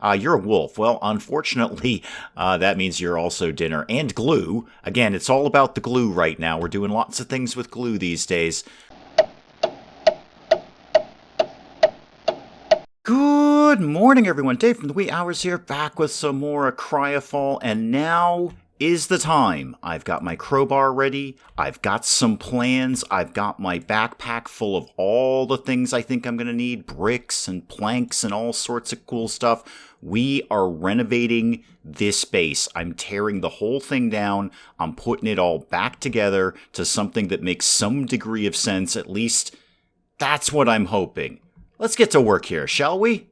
You're a wolf. Well, unfortunately, that means you're also dinner and glue. Again, it's all about the glue right now. We're doing lots of things with glue these days. Good morning, everyone. Dave from the Wee Hours here, back with some more CryoFall, and now is the time. I've got my crowbar ready, I've got some plans, I've got my backpack full of all the things I think I'm going to need, bricks and planks and all sorts of cool stuff. We are renovating this base. I'm tearing the whole thing down, I'm putting it all back together to something that makes some degree of sense, at least that's what I'm hoping. Let's get to work here, shall we?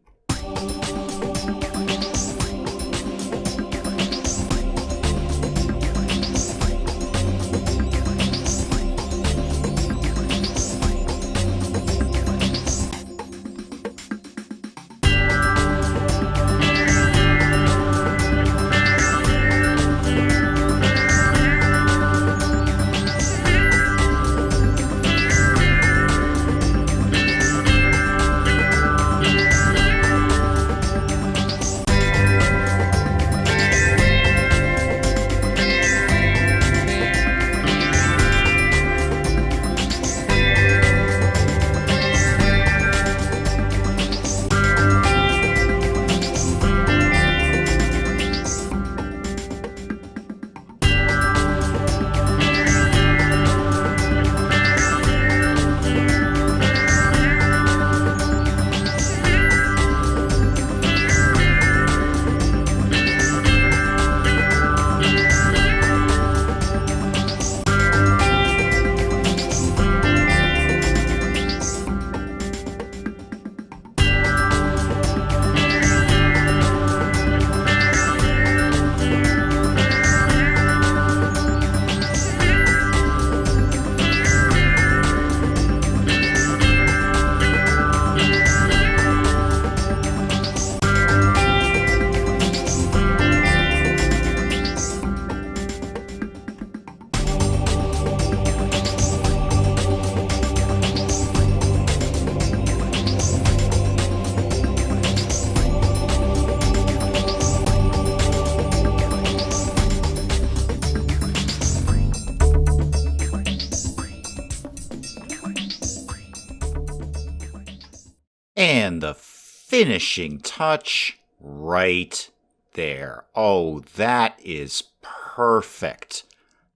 And the finishing touch right there. Oh, that is perfect.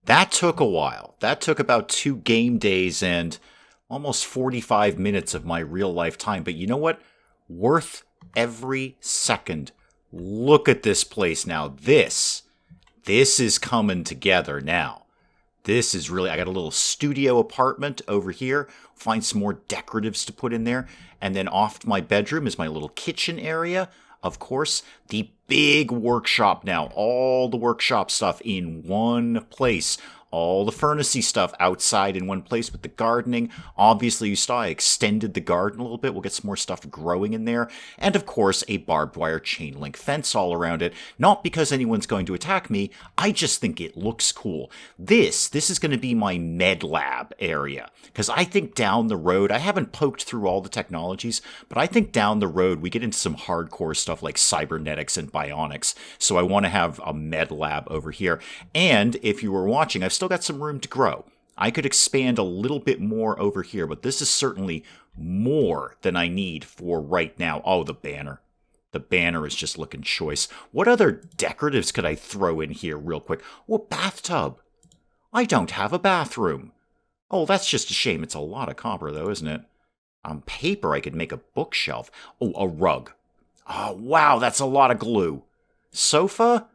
That took a while. That took about 2 game days and almost 45 minutes of my real life time. But you know what? Worth every second. Look at this place now. This is coming together now. This is really, I got a little studio apartment over here. Find some more decoratives to put in there. And then off to my bedroom is my little kitchen area. Of course, the big workshop now. All the workshop stuff in one place. All the furnacey stuff outside in one place with the gardening. Obviously, you saw I extended the garden a little bit. We'll get some more stuff growing in there. And of course, a barbed wire chain link fence all around it. Not because anyone's going to attack me. I just think it looks cool. This is going to be my med lab area. Because I think down the road, I haven't poked through all the technologies, but I think down the road we get into some hardcore stuff like cybernetics and bionics. So I want to have a med lab over here. And if you were watching, I've still got some room to grow. I could expand a little bit more over here, but this is certainly more than I need for right now. Oh, the banner. The banner is just looking choice. What other decoratives could I throw in here real quick? Oh, a bathtub. I don't have a bathroom. Oh, that's just a shame. It's a lot of copper, though, isn't it? On paper, I could make a bookshelf. Oh, a rug. Oh, wow, that's a lot of glue. Sofa?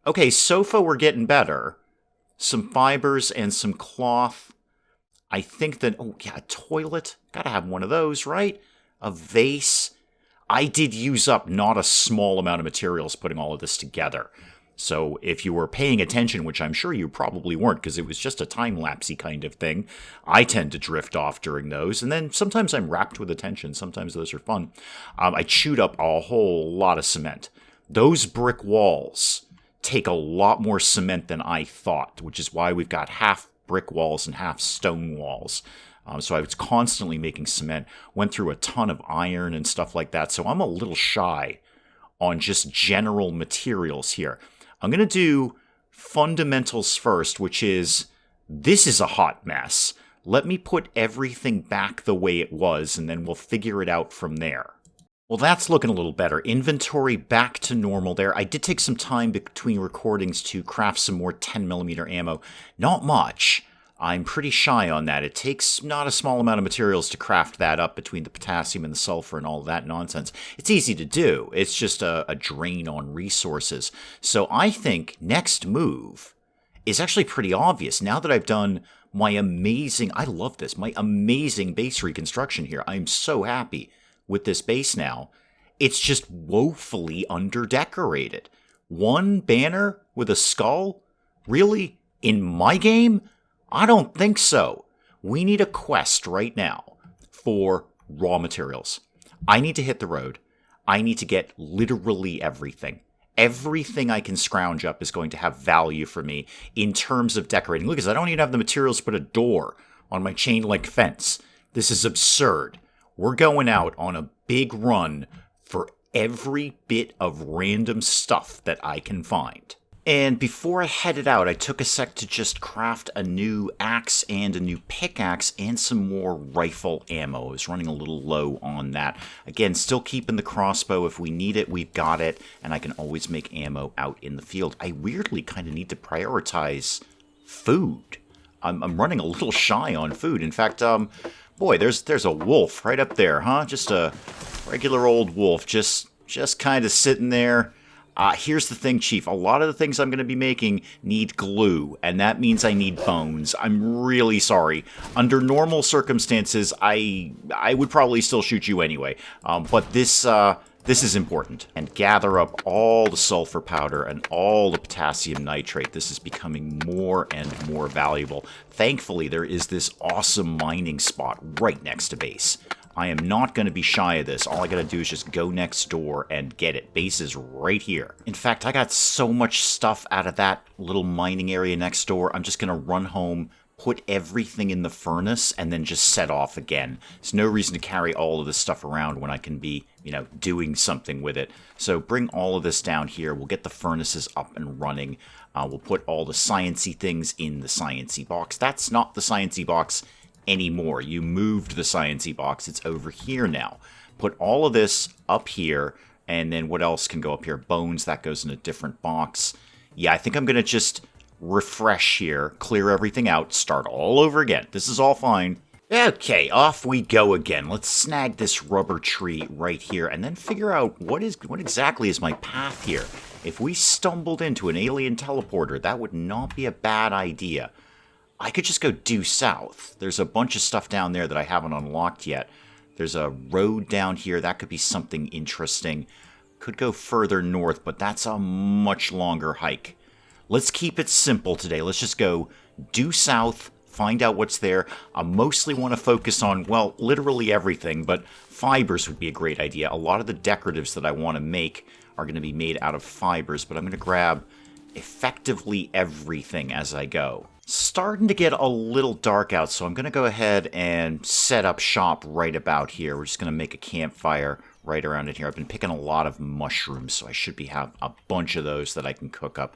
Okay, sofa, we're getting better. Some fibers and some cloth. I think that, oh yeah, a toilet. Gotta have one of those, right? A vase. I did use up not a small amount of materials putting all of this together. So if you were paying attention, which I'm sure you probably weren't because it was just a time-lapsey kind of thing, I tend to drift off during those. And then sometimes I'm rapt with attention. Sometimes those are fun. I chewed up a whole lot of cement. Those brick walls take a lot more cement than I thought, which is why we've got half brick walls and half stone walls. So I was constantly making cement, went through a ton of iron and stuff like that. So I'm a little shy on just general materials here. I'm going to do fundamentals first, which is, this is a hot mess. Let me put everything back the way it was, and then we'll figure it out from there. Well, that's looking a little better. Inventory back to normal there. I did take some time between recordings to craft some more 10mm ammo. Not much. I'm pretty shy on that. It takes not a small amount of materials to craft that up between the potassium and the sulfur and all that nonsense. It's easy to do. It's just a drain on resources. So I think next move is actually pretty obvious. Now that I've done my amazing, I love this, my amazing base reconstruction here. I'm so happy with this base now. It's just woefully underdecorated. One banner with a skull? Really? In my game? I don't think so. We need a quest right now for raw materials. I need to hit the road. I need to get literally everything. Everything I can scrounge up is going to have value for me in terms of decorating. Look, because I don't even have the materials to put a door on my chain link fence. This is absurd. We're going out on a big run for every bit of random stuff that I can find. And before I headed out, I took a sec to just craft a new axe and a new pickaxe and some more rifle ammo. I was running a little low on that. Again, still keeping the crossbow. If we need it, we've got it. And I can always make ammo out in the field. I weirdly kind of need to prioritize food. I'm running a little shy on food. In fact, boy, there's a wolf right up there, huh? Just a regular old wolf, just kind of sitting there. Here's the thing, Chief. A lot of the things I'm going to be making need glue, and that means I need bones. I'm really sorry. Under normal circumstances, I would probably still shoot you anyway. But this is important. And gather up all the sulfur powder and all the potassium nitrate. This is becoming more and more valuable. Thankfully, there is this awesome mining spot right next to base. I am not going to be shy of this. All I got to do is just go next door and get it. Base is right here. In fact, I got so much stuff out of that little mining area next door. I'm just going to run home, put everything in the furnace, and then just set off again. There's no reason to carry all of this stuff around when I can be, doing something with it. So bring all of this down here. We'll get the furnaces up and running. We'll put all the science-y things in the science-y box. That's not the science-y box anymore. You moved the science-y box. It's over here now. Put all of this up here, and then what else can go up here? Bones, that goes in a different box. Yeah, I think I'm going to just refresh here, clear everything out, start all over again. This is all fine. Okay, off we go again. Let's snag this rubber tree right here, and then figure out what exactly is my path here. If we stumbled into an alien teleporter, that would not be a bad idea. I could just go due south. There's a bunch of stuff down there that I haven't unlocked yet. There's a road down here. That could be something interesting. Could go further north, but that's a much longer hike. Let's keep it simple today. Let's just go due south, find out what's there. I mostly want to focus on, well, literally everything, but fibers would be a great idea. A lot of the decoratives that I want to make are going to be made out of fibers, but I'm going to grab effectively everything as I go. Starting to get a little dark out, so I'm going to go ahead and set up shop right about here. We're just going to make a campfire right around it here. I've been picking a lot of mushrooms, so I should have a bunch of those that I can cook up.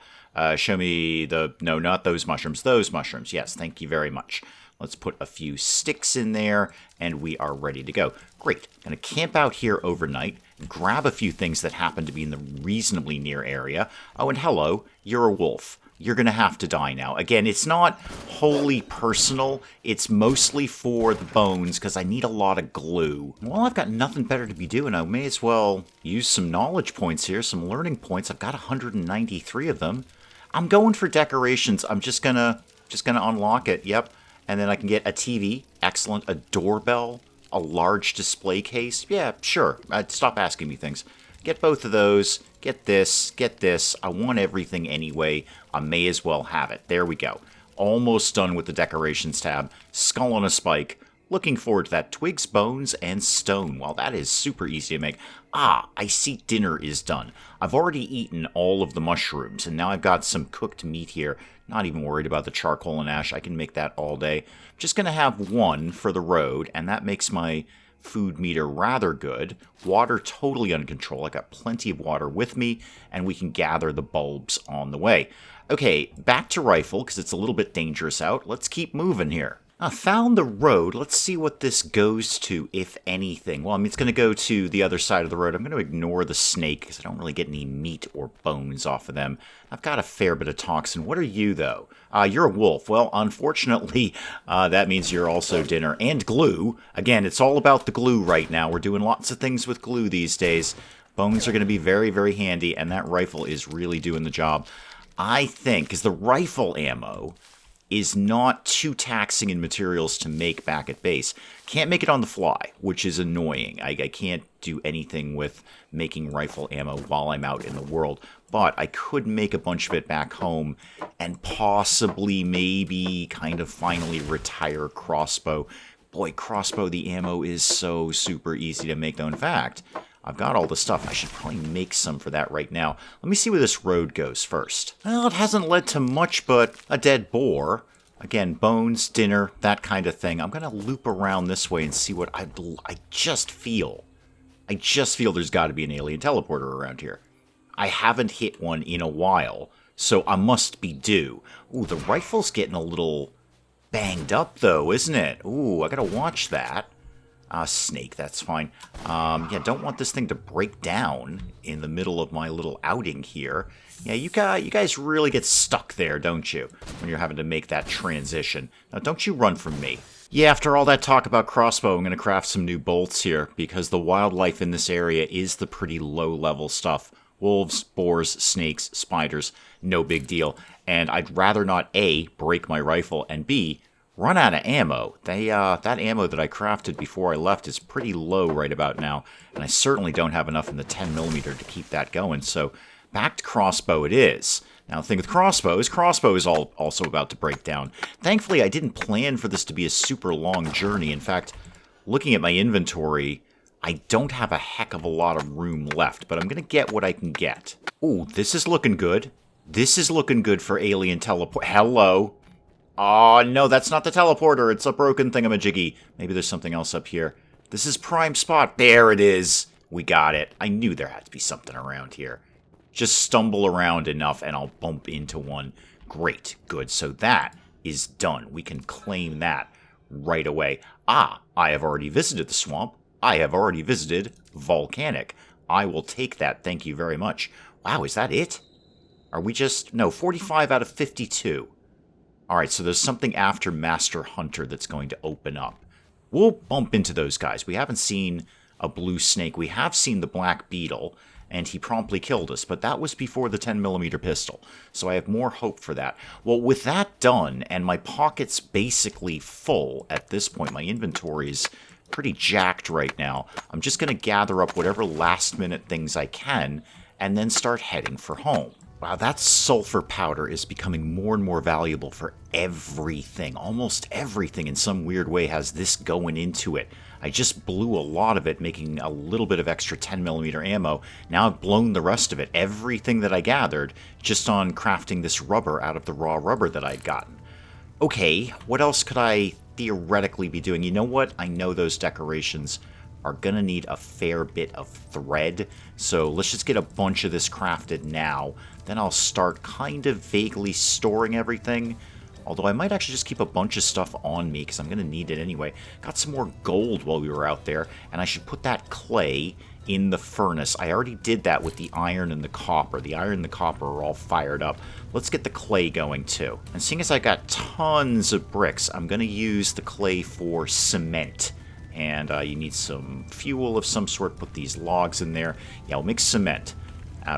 Show me no, not those mushrooms, those mushrooms. Yes, thank you very much. Let's put a few sticks in there, and we are ready to go. Great. I'm going to camp out here overnight, grab a few things that happen to be in the reasonably near area. Oh, and hello, you're a wolf. You're going to have to die now. Again, it's not wholly personal. It's mostly for the bones, because I need a lot of glue. Well, I've got nothing better to be doing. I may as well use some knowledge points here, some learning points. I've got 193 of them. I'm going for decorations. I'm just gonna unlock it. Yep. And then I can get a TV. Excellent. A doorbell. A large display case. Yeah, sure. Stop asking me things. Get both of those. Get this. Get this. I want everything anyway. I may as well have it. There we go. Almost done with the decorations tab. Skull on a spike. Looking forward to that. Twigs, bones, and stone. Well, that is super easy to make. Ah, I see dinner is done. I've already eaten all of the mushrooms, and now I've got some cooked meat here. Not even worried about the charcoal and ash. I can make that all day. Just going to have one for the road, and that makes my Food meter rather good. Water totally under control. I got plenty of water with me, and we can gather the bulbs on the way. Okay, back to rifle, because it's a little bit dangerous out. Let's keep moving here. Found the road. Let's see what this goes to, if anything. Well, I mean, it's going to go to the other side of the road. I'm going to ignore the snake, because I don't really get any meat or bones off of them. I've got a fair bit of toxin. What are you, though? You're a wolf. Well, unfortunately, that means you're also dinner. And glue. Again, it's all about the glue right now. We're doing lots of things with glue these days. Bones are going to be very, very handy, and that rifle is really doing the job. I think, because the rifle ammo is not too taxing in materials to make back at base. Can't make it on the fly, which is annoying. I can't do anything with making rifle ammo while I'm out in the world, but I could make a bunch of it back home and possibly maybe kind of finally retire crossbow. Boy, crossbow, the ammo is so super easy to make, though. In fact, I've got all the stuff. I should probably make some for that right now. Let me see where this road goes first. Well, it hasn't led to much but a dead boar. Again, bones, dinner, that kind of thing. I'm going to loop around this way and see what I just feel. I just feel there's got to be an alien teleporter around here. I haven't hit one in a while, so I must be due. Ooh, the rifle's getting a little banged up, though, isn't it? Ooh, I got to watch that. Snake, that's fine. Yeah, don't want this thing to break down in the middle of my little outing here. Yeah, you guys really get stuck there, don't you, when you're having to make that transition. Now, don't you run from me. Yeah, after all that talk about crossbow, I'm going to craft some new bolts here, because the wildlife in this area is the pretty low-level stuff. Wolves, boars, snakes, spiders, no big deal. And I'd rather not A, break my rifle, and B, run out of ammo. That ammo that I crafted before I left is pretty low right about now, and I certainly don't have enough in the 10mm to keep that going, so back to crossbow it is. Now, the thing with crossbow is also about to break down. Thankfully, I didn't plan for this to be a super long journey. In fact, looking at my inventory, I don't have a heck of a lot of room left, but I'm going to get what I can get. Ooh, this is looking good. This is looking good for alien teleport. Hello. Oh, no, that's not the teleporter. It's a broken thingamajiggy. Maybe there's something else up here. This is prime spot. There it is. We got it. I knew there had to be something around here. Just stumble around enough and I'll bump into one. Great. Good. So that is done. We can claim that right away. I have already visited the swamp. I have already visited Volcanic. I will take that. Thank you very much. Wow, is that it? Are we just... No, 45 out of 52. Alright, so there's something after Master Hunter that's going to open up. We'll bump into those guys. We haven't seen a blue snake. We have seen the black beetle, and he promptly killed us, but that was before the 10mm pistol, so I have more hope for that. Well, with that done, and my pockets basically full at this point, my inventory is pretty jacked right now, I'm just going to gather up whatever last-minute things I can, and then start heading for home. Wow, that sulfur powder is becoming more and more valuable for everything. Almost everything in some weird way has this going into it. I just blew a lot of it, making a little bit of extra 10mm ammo. Now I've blown the rest of it. Everything that I gathered just on crafting this rubber out of the raw rubber that I'd gotten. Okay, what else could I theoretically be doing? You know what? I know those decorations are going to need a fair bit of thread, so let's just get a bunch of this crafted now. Then I'll start kind of vaguely storing everything, although I might actually just keep a bunch of stuff on me because I'm going to need it anyway. Got some more gold while we were out there, and I should put that clay in the furnace. I already did that with the iron and the copper. The iron and the copper are all fired up. Let's get the clay going too. And seeing as I got tons of bricks, I'm going to use the clay for cement. And you need some fuel of some sort. Put these logs in there. Yeah, I'll make cement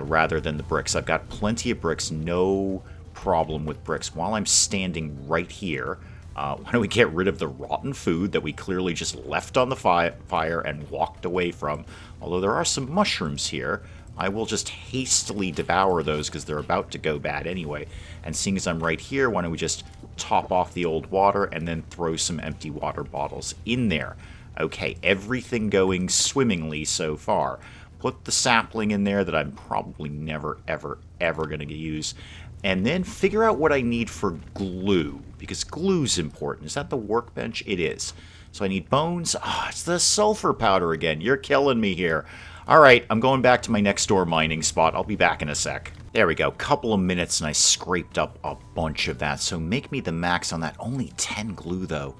rather than the bricks. I've got plenty of bricks. No problem with bricks. While I'm standing right here, why don't we get rid of the rotten food that we clearly just left on the fire and walked away from. Although there are some mushrooms here. I will just hastily devour those because they're about to go bad anyway. And seeing as I'm right here, why don't we just top off the old water and then throw some empty water bottles in there. Okay, everything going swimmingly so far. Put the sapling in there that I'm probably never, ever, ever going to use. And then figure out what I need for glue, because glue's important. Is that the workbench? It is. So I need bones. Ah, it's the sulfur powder again. You're killing me here. All right, I'm going back to my next door mining spot. I'll be back in a sec. There we go. Couple of minutes and I scraped up a bunch of that. So make me the max on that. Only 10 glue, though.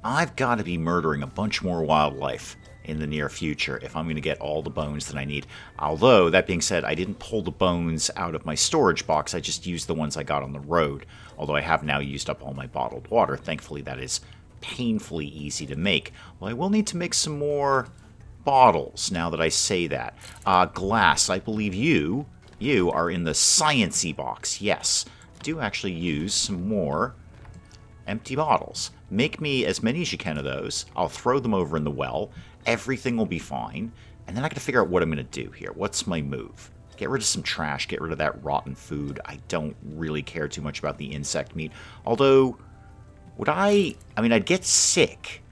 I've got to be murdering a bunch more wildlife in the near future if I'm going to get all the bones that I need. Although, that being said, I didn't pull the bones out of my storage box. I just used the ones I got on the road. Although I have now used up all my bottled water. Thankfully, that is painfully easy to make. Well, I will need to make some more bottles now that I say that. Glass, I believe you are in the science-y box. Yes, I do actually use some more empty bottles. Make me as many as you can of those. I'll throw them over in the well. Everything will be fine. And then I got to figure out what I'm going to do here. What's my move? Get rid of some trash. Get rid of that rotten food. I don't really care too much about the insect meat. Although, would I mean, I'd get sick.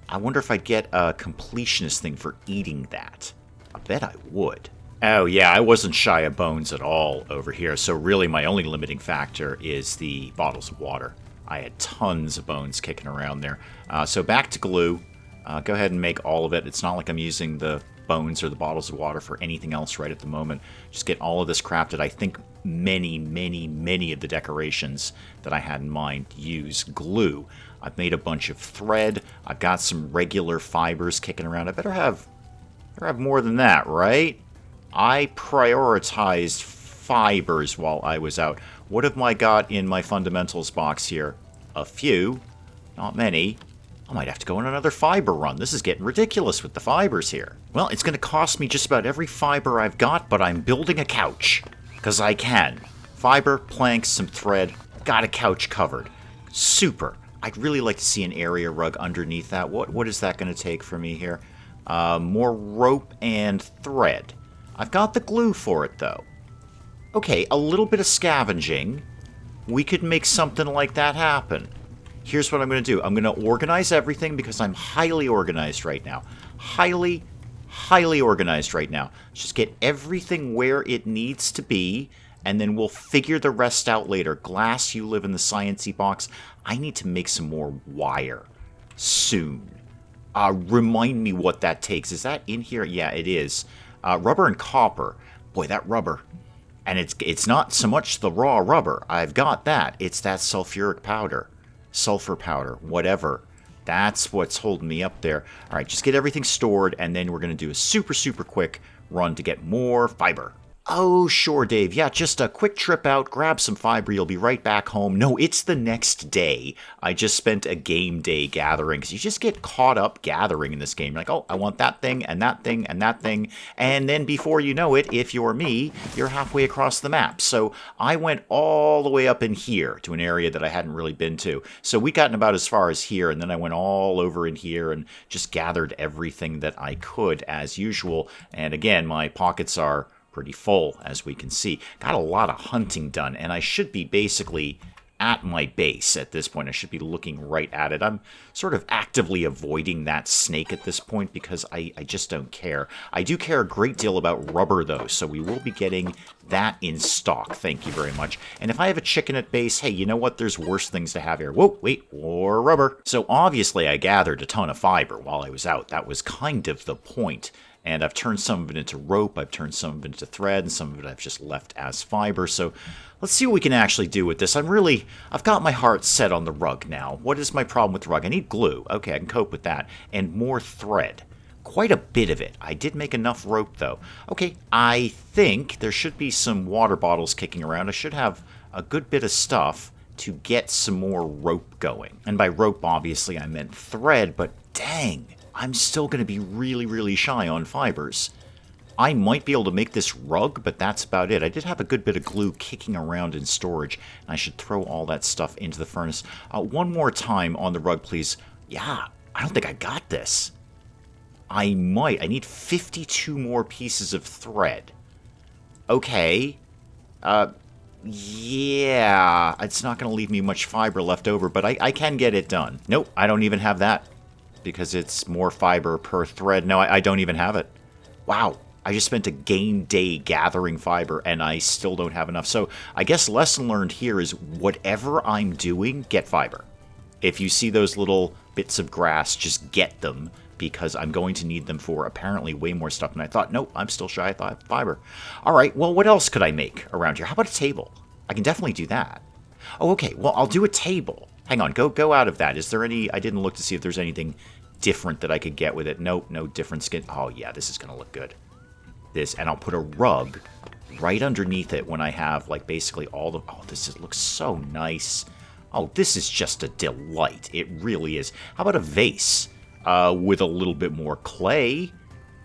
I wonder if I'd get a completionist thing for eating that. I bet I would. Oh yeah, I wasn't shy of bones at all over here. So really my only limiting factor is the bottles of water. I had tons of bones kicking around there. So back to glue. Go ahead and make all of it. It's not like I'm using the bones or the bottles of water for anything else right at the moment. Just get all of this crafted. I think many of the decorations that I had in mind use glue. I've made a bunch of thread. I've got some regular fibers kicking around. I better have more than that, right? I prioritized fibers while I was out. What have I got in my fundamentals box here? A few. Not many. I might have to go on another fiber run. This is getting ridiculous with the fibers here. Well, it's going to cost me just about every fiber I've got, but I'm building a couch. Because I can. Fiber, planks, some thread. Got a couch covered. Super. I'd really like to see an area rug underneath that. What is that going to take for me here? More rope and thread. I've got the glue for it, though. Okay, a little bit of scavenging. We could make something like that happen. Here's what I'm going to do. I'm going to organize everything because I'm highly organized right now. Highly organized right now. Just get everything where it needs to be, and then we'll figure the rest out later. Glass, you live in the science-y box. I need to make some more wire soon. Remind me what that takes. Is that in here? Yeah, it is. Rubber and copper. Boy, that rubber. And it's not so much the raw rubber. I've got that. It's that sulfuric powder. Sulfur powder. Whatever. That's what's holding me up there. All right, just get everything stored, and then we're going to do a super quick run to get more fiber. Oh, sure, Dave. Yeah, just a quick trip out, grab some fiber, you'll be right back home. No, it's the next day. I just spent a game day gathering, because you just get caught up gathering in this game. You're like, oh, I want that thing, and that thing, and that thing. And then before you know it, if you're me, you're halfway across the map. So I went all the way up in here to an area that I hadn't really been to. So we gotten about as far as here, and then I went all over in here and just gathered everything that I could as usual. And again, my pockets are pretty full, as we can see. Got a lot of hunting done, and I should be basically at my base at this point. I should be looking right at it. I'm sort of actively avoiding that snake at this point because I just don't care. I do care a great deal about rubber, though, so we will be getting that in stock. Thank you very much. And if I have a chicken at base, hey, you know what? There's worse things to have here. Whoa, wait, more rubber. So obviously I gathered a ton of fiber while I was out. That was kind of the point. And I've turned some of it into rope, I've turned some of it into thread, and some of it I've just left as fiber. So let's see what we can actually do with this. I've got my heart set on the rug now. What is my problem with the rug? I need glue. Okay, I can cope with that. And more thread. Quite a bit of it. I did make enough rope, though. Okay, I think there should be some water bottles kicking around. I should have a good bit of stuff to get some more rope going. And by rope, obviously, I meant thread, but dang, I'm still going to be really shy on fibers. I might be able to make this rug, but that's about it. I did have a good bit of glue kicking around in storage, and I should throw all that stuff into the furnace. One more time on the rug, please. Yeah, I don't think I got this. I might. I need 52 more pieces of thread. Okay. Yeah, it's not going to leave me much fiber left over, but I can get it done. Nope, I don't even have that. Because it's more fiber per thread. No, I don't even have it. Wow, I just spent a game day gathering fiber, and I still don't have enough. So I guess lesson learned here is whatever I'm doing, get fiber. If you see those little bits of grass, just get them, because I'm going to need them for apparently way more stuff than I thought. Nope, I'm still shy of fiber. All right, well, what else could I make around here? How about a table? I can definitely do that. Oh, okay, well, I'll do a table. Hang on, go out of that. Is there any... I didn't look to see if there's anything different that I could get with it. Nope, no different skin. Oh, yeah, this is going to look good. This, and I'll put a rug right underneath it when I have, like, basically all the... Oh, looks so nice. Oh, this is just a delight. It really is. How about a vase with a little bit more clay?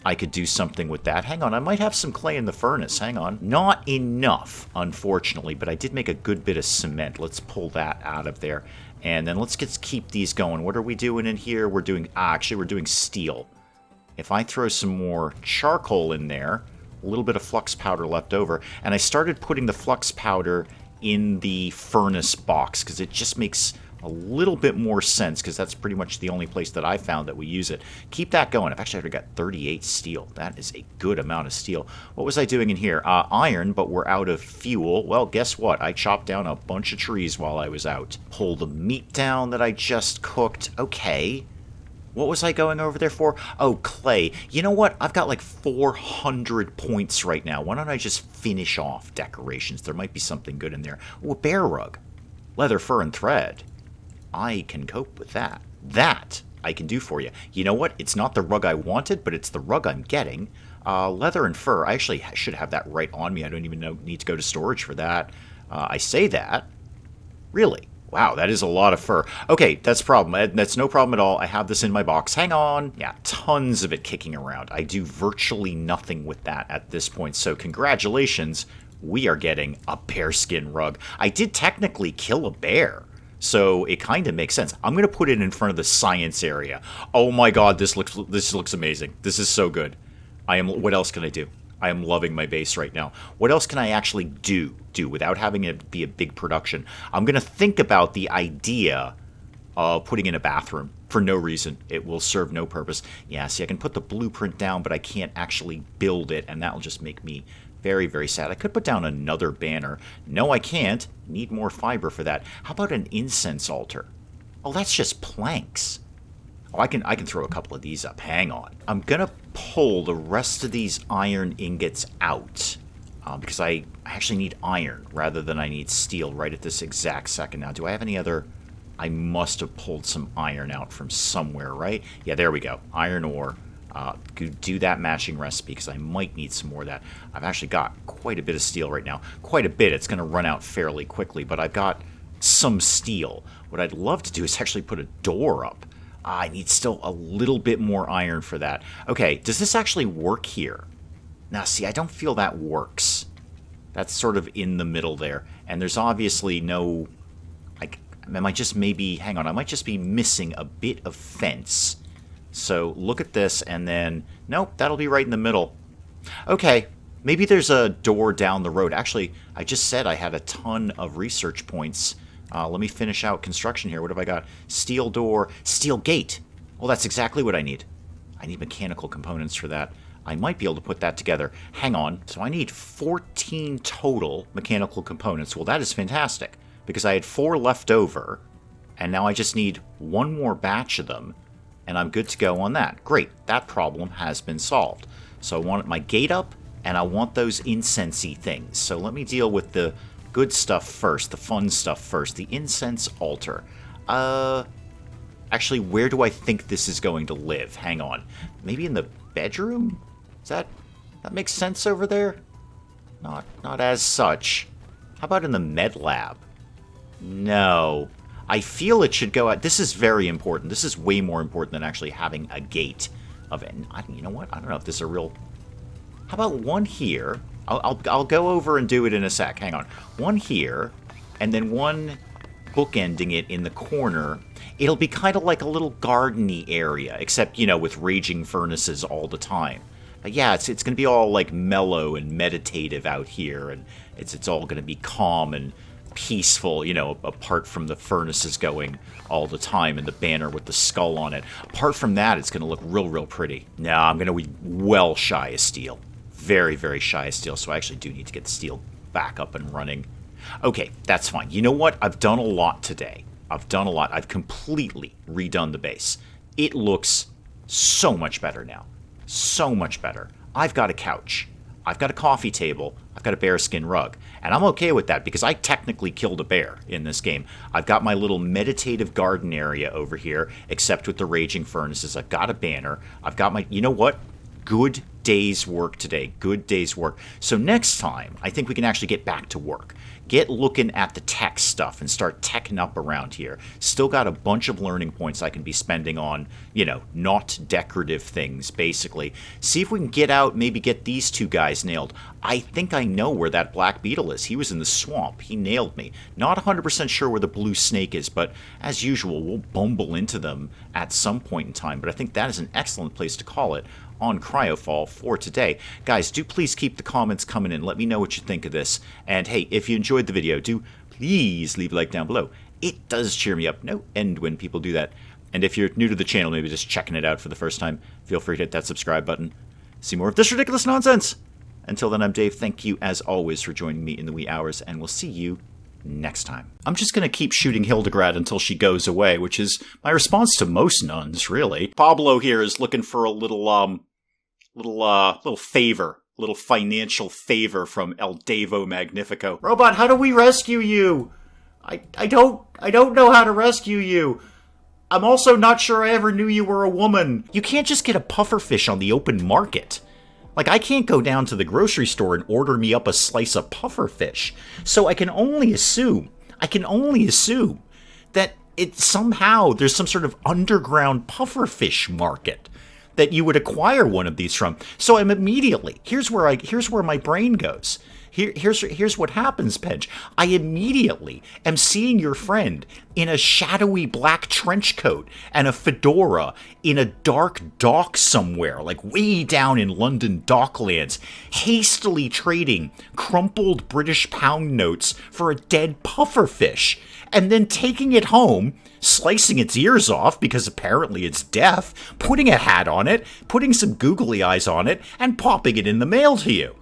I could do something with that. Hang on, I might have some clay in the furnace. Hang on. Not enough, unfortunately, but I did make a good bit of cement. Let's pull that out of there. And then let's keep these going. What are we doing in here? We're doing... actually, we're doing steel. If I throw some more charcoal in there, a little bit of flux powder left over, and I started putting the flux powder in the furnace box, because it just makes a little bit more sense, because that's pretty much the only place that I found that we use it. Keep that going. I've actually already got 38 steel. That is a good amount of steel. What was I doing in here? Iron, but we're out of fuel. Well, guess what? I chopped down a bunch of trees while I was out. Pull the meat down that I just cooked. Okay. What was I going over there for? Oh, clay. You know what? I've got like 400 points right now. Why don't I just finish off decorations? There might be something good in there. Oh, a bear rug. Leather, fur, and thread. I can cope with that. That I can do for you. You know what? It's not the rug I wanted, but it's the rug I'm getting. Leather and fur. I actually should have that right on me. I don't even need to go to storage for that. I say that. Really? Wow, that is a lot of fur. Okay, that's a problem. That's no problem at all. I have this in my box. Hang on. Yeah, tons of it kicking around. I do virtually nothing with that at this point. So congratulations. We are getting a bearskin rug. I did technically kill a bear. So it kind of makes sense. I'm going to put it in front of the science area. Oh my god, this looks amazing. This is so good. What else can I do? I am loving my base right now. What else can I actually do without having it be a big production? I'm going to think about the idea of putting in a bathroom for no reason. It will serve no purpose. Yeah, see, I can put the blueprint down, but I can't actually build it, and that will just make me very, very sad. I could put down another banner. No, I can't. Need more fiber for that. How about an incense altar? Oh, that's just planks. Oh, I can throw a couple of these up. Hang on. I'm going to pull the rest of these iron ingots out because I actually need iron rather than I need steel right at this exact second. Now, do I have any other... I must have pulled some iron out from somewhere, right? Yeah, there we go. Iron ore. Do that matching recipe because I might need some more of that. I've actually got quite a bit of steel right now. Quite a bit. It's going to run out fairly quickly, but I've got some steel. What I'd love to do is actually put a door up. I need still a little bit more iron for that. Okay, does this actually work here? Now, see, I don't feel that works. That's sort of in the middle there. And there's obviously no... I might just maybe... Hang on, I might just be missing a bit of fence. So look at this, and then... Nope, that'll be right in the middle. Okay, maybe there's a door down the road. Actually, I just said I had a ton of research points. Let me finish out construction here. What have I got? Steel door, steel gate. Well, that's exactly what I need. I need mechanical components for that. I might be able to put that together. Hang on. So I need 14 total mechanical components. Well, that is fantastic, because I had 4 left over, and now I just need one more batch of them, and I'm good to go on that. Great. That problem has been solved. So I want my gate up, and I want those incensey things. So let me deal with the good stuff first, the fun stuff first. The incense altar. Actually, where do I think this is going to live? Hang on. Maybe in the bedroom? That makes sense over there? Not as such. How about in the med lab? No. I feel it should go out. This is very important. This is way more important than actually having a gate of it. You know what? I don't know if this is a real... How about one here? I'll go over and do it in a sec. Hang on. One here, and then one bookending it in the corner. It'll be kind of like a little garden-y area, except, you know, with raging furnaces all the time. But yeah, it's going to be all, like, mellow and meditative out here, and it's all going to be calm and peaceful, you know, apart from the furnaces going all the time and the banner with the skull on it. Apart from that, it's going to look real, real pretty. No, I'm going to be well shy of steel. Very, very shy of steel, so I actually do need to get the steel back up and running. Okay, that's fine. You know what? I've done a lot today. I've done a lot. I've completely redone the base. It looks so much better now. So much better. I've got a couch. I've got a coffee table. I've got a bearskin rug. And I'm okay with that because I technically killed a bear in this game. I've got my little meditative garden area over here, except with the raging furnaces. I've got a banner. I've got my... You know what? Good day's work today. Good day's work. So next time, I think we can actually get back to work. Get looking at the tech stuff and start teching up around here. Still got a bunch of learning points I can be spending on, you know, not decorative things, basically. See if we can get out, maybe get these two guys nailed. I think I know where that black beetle is. He was in the swamp. He nailed me. Not 100% sure where the blue snake is, but as usual, we'll bumble into them at some point in time. But I think that is an excellent place to call it on CryoFall for today. Guys, do please keep the comments coming in. Let me know what you think of this. And hey, if you enjoyed the video, do please leave a like down below. It does cheer me up no end when people do that. And if you're new to the channel, maybe just checking it out for the first time, feel free to hit that subscribe button. See more of this ridiculous nonsense. Until then, I'm Dave. Thank you, as always, for joining me in the wee hours, and we'll see you next time. I'm just going to keep shooting Hildegard until she goes away, which is my response to most nuns, really. Pablo here is looking for a little favor, little financial favor from El Devo Magnifico. Robot, how do we rescue you? I don't know how to rescue you. I'm also not sure I ever knew you were a woman. You can't just get a pufferfish on the open market. Like, I can't go down to the grocery store and order me up a slice of pufferfish. So I can only assume that it somehow, there's some sort of underground pufferfish market that you would acquire one of these from. So I'm immediately, here's where my brain goes. Here's what happens, Pedge. I immediately am seeing your friend in a shadowy black trench coat and a fedora in a dark dock somewhere, like way down in London Docklands, hastily trading crumpled British pound notes for a dead pufferfish, and then taking it home, slicing its ears off because apparently it's deaf, putting a hat on it, putting some googly eyes on it, and popping it in the mail to you.